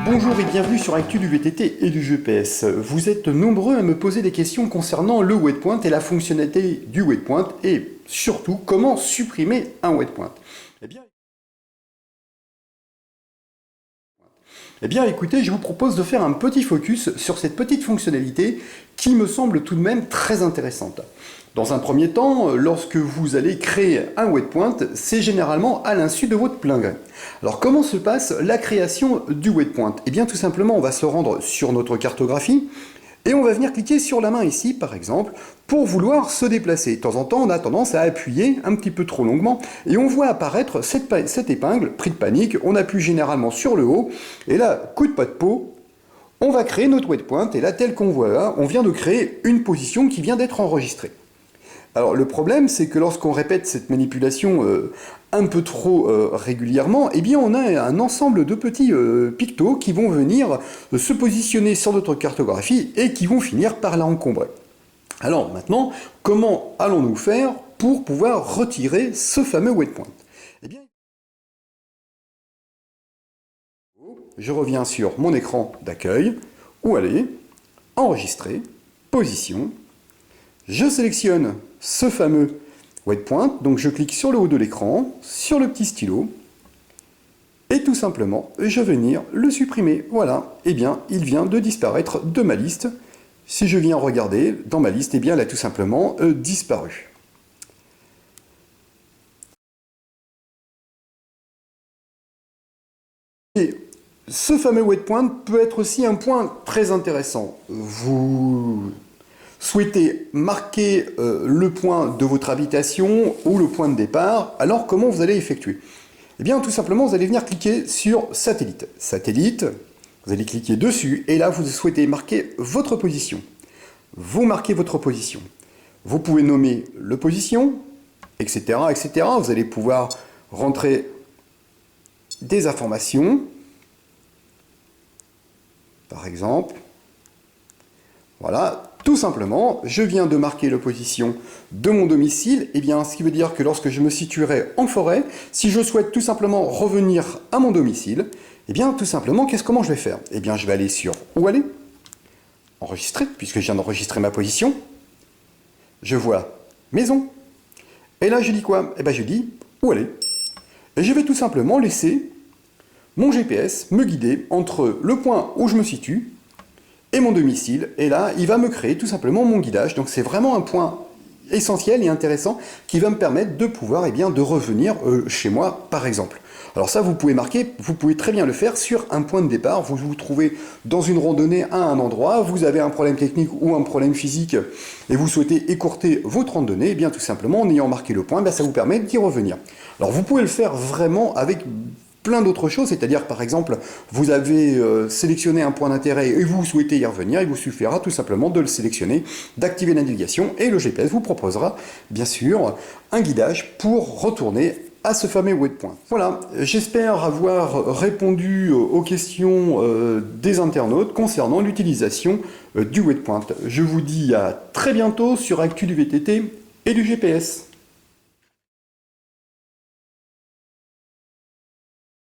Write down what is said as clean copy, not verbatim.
Bonjour et bienvenue sur Actu du VTT et du GPS. Vous êtes nombreux à me poser des questions concernant le waypoint et la fonctionnalité du waypoint et surtout comment supprimer un waypoint. Eh bien écoutez, je vous propose de faire un petit focus sur cette petite fonctionnalité qui me semble tout de même très intéressante. Dans un premier temps, lorsque vous allez créer un waypoint, c'est généralement à l'insu de votre plein gré. Alors comment se passe la création du waypoint? Eh bien tout simplement, on va se rendre sur notre cartographie et on va venir cliquer sur la main ici, par exemple, pour vouloir se déplacer. De temps en temps, on a tendance à appuyer un petit peu trop longuement et on voit apparaître cette épingle, pris de panique, on appuie généralement sur le haut et là, coup de pas de peau, on va créer notre waypoint et là, tel qu'on voit là, on vient de créer une position qui vient d'être enregistrée. Alors le problème, c'est que lorsqu'on répète cette manipulation un peu trop régulièrement, eh bien on a un ensemble de petits pictos qui vont venir se positionner sur notre cartographie et qui vont finir par la encombrer. Alors maintenant, comment allons-nous faire pour pouvoir retirer ce fameux waypoint? Eh bien, je reviens sur mon écran d'accueil, où aller, enregistrer, position, je sélectionne ce fameux waypoint, donc je clique sur le haut de l'écran, sur le petit stylo, et tout simplement, je vais venir le supprimer. Voilà, eh bien, il vient de disparaître de ma liste. Si je viens regarder dans ma liste, eh bien, il a tout simplement disparu. Et ce fameux waypoint peut être aussi un point très intéressant. Vous souhaitez marquer le point de votre habitation ou le point de départ, alors comment vous allez effectuer? Eh bien tout simplement vous allez venir cliquer sur satellite. Satellite, vous allez cliquer dessus et là vous souhaitez marquer votre position. Vous marquez votre position. Vous pouvez nommer le position, etc., etc. Vous allez pouvoir rentrer des informations, par exemple. Voilà. Tout simplement, je viens de marquer la position de mon domicile, et bien, ce qui veut dire que lorsque je me situerai en forêt, si je souhaite tout simplement revenir à mon domicile, et bien, tout simplement, comment je vais faire? Eh bien, je vais aller sur où aller, enregistrer, puisque je viens d'enregistrer ma position, je vois maison, et là, je dis quoi? Eh bien, je dis où aller, et je vais tout simplement laisser mon GPS me guider entre le point où je me situe et mon domicile, et là, il va me créer tout simplement mon guidage. Donc c'est vraiment un point essentiel et intéressant qui va me permettre de pouvoir, de revenir chez moi, par exemple. Alors ça, vous pouvez marquer, vous pouvez très bien le faire sur un point de départ. Vous vous trouvez dans une randonnée à un endroit, vous avez un problème technique ou un problème physique et vous souhaitez écourter votre randonnée, et bien tout simplement, en ayant marqué le point, ça vous permet d'y revenir. Alors vous pouvez le faire vraiment avec plein d'autres choses, c'est-à-dire par exemple, vous avez sélectionné un point d'intérêt et vous souhaitez y revenir, il vous suffira tout simplement de le sélectionner, d'activer la navigation et le GPS vous proposera bien sûr un guidage pour retourner à ce fameux waypoint. Voilà, j'espère avoir répondu aux questions des internautes concernant l'utilisation du waypoint. Je vous dis à très bientôt sur Actu du VTT et du GPS.